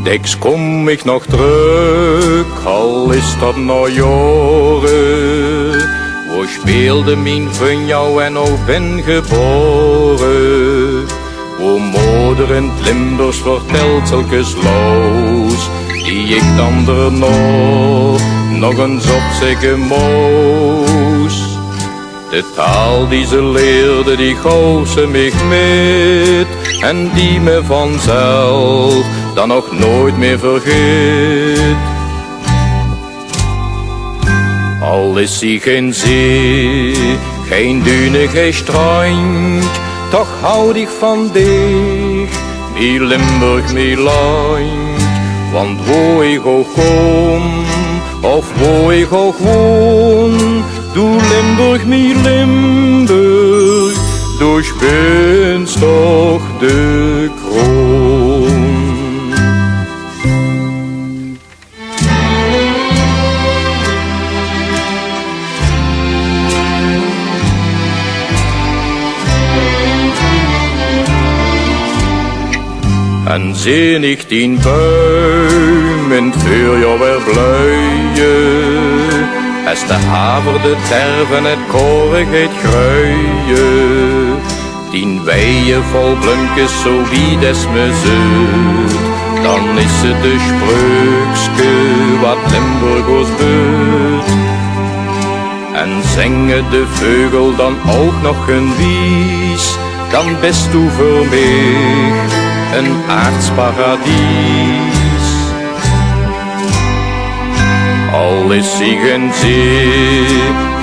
Dikwijls kom ik nog terug, al is dat nog jaren. Wo speelde mijn van jou en ook ben geboren. Wo moeder in het Limburgs vertelt zulke loos, die ik dan er nog eens op zeggen moest. De taal die ze leerde, die gauw ze mij met, en die me vanzelf dan nog nooit meer vergeet. Al is hij geen zee, geen dune, geen strand, toch houd ik van dich, mijn Limburg, mijn land. Want wo ik ook kom, of wo ik ook woon, du Limburg, mijn Limburg, du bent toch de kroon. En zie ik die buim in het voorjaar weer bloeien, als de haver, de terf en het koren het gruien. Die weien vol bloemkes, zo wie des me zoet, dan is het de spreukske wat Limburgers beut. En zingen de vogel dan ook nog een wies, dan best u voor mij een aardsparadies. Al is hij geen zee,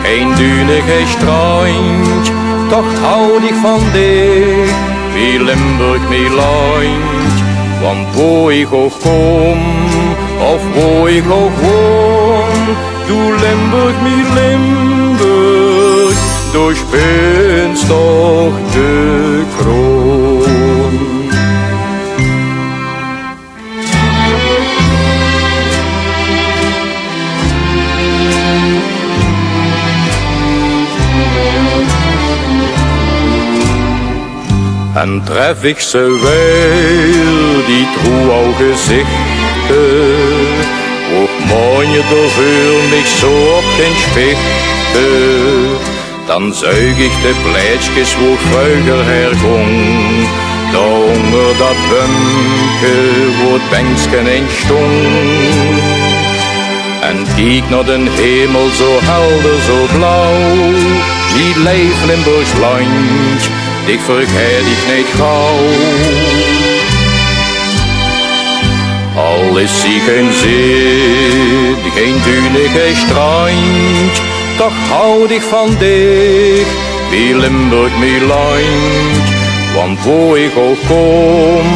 geen dune, geen strand, toch houd ik van dich, mijn Limburg, mijn land. Want wo ik ook kom, of wo ik ook woon, du Limburg, mijn Limburg, du bent toch de kroon. En tref ik ze wel, die troe gezichten, ook mooie ervoor niet zo op geen spichten. Dan zuig ik de pleitjes wo vroeger hergong, onder dat bumke wo het banksken in stond. En kijk naar den hemel zo helder, zo blauw, die leef Limburgs land, ik vergeet ik niet gauw. Al is hij geen zee, geen dune, geen strand, toch houd ik van dich, mijn Limburg, mijn land. Want wo ik ook kom,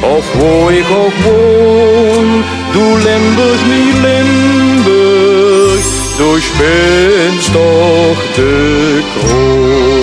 of wo ik ook woon, du Limburg, mijn Limburg, du bent toch de kroon.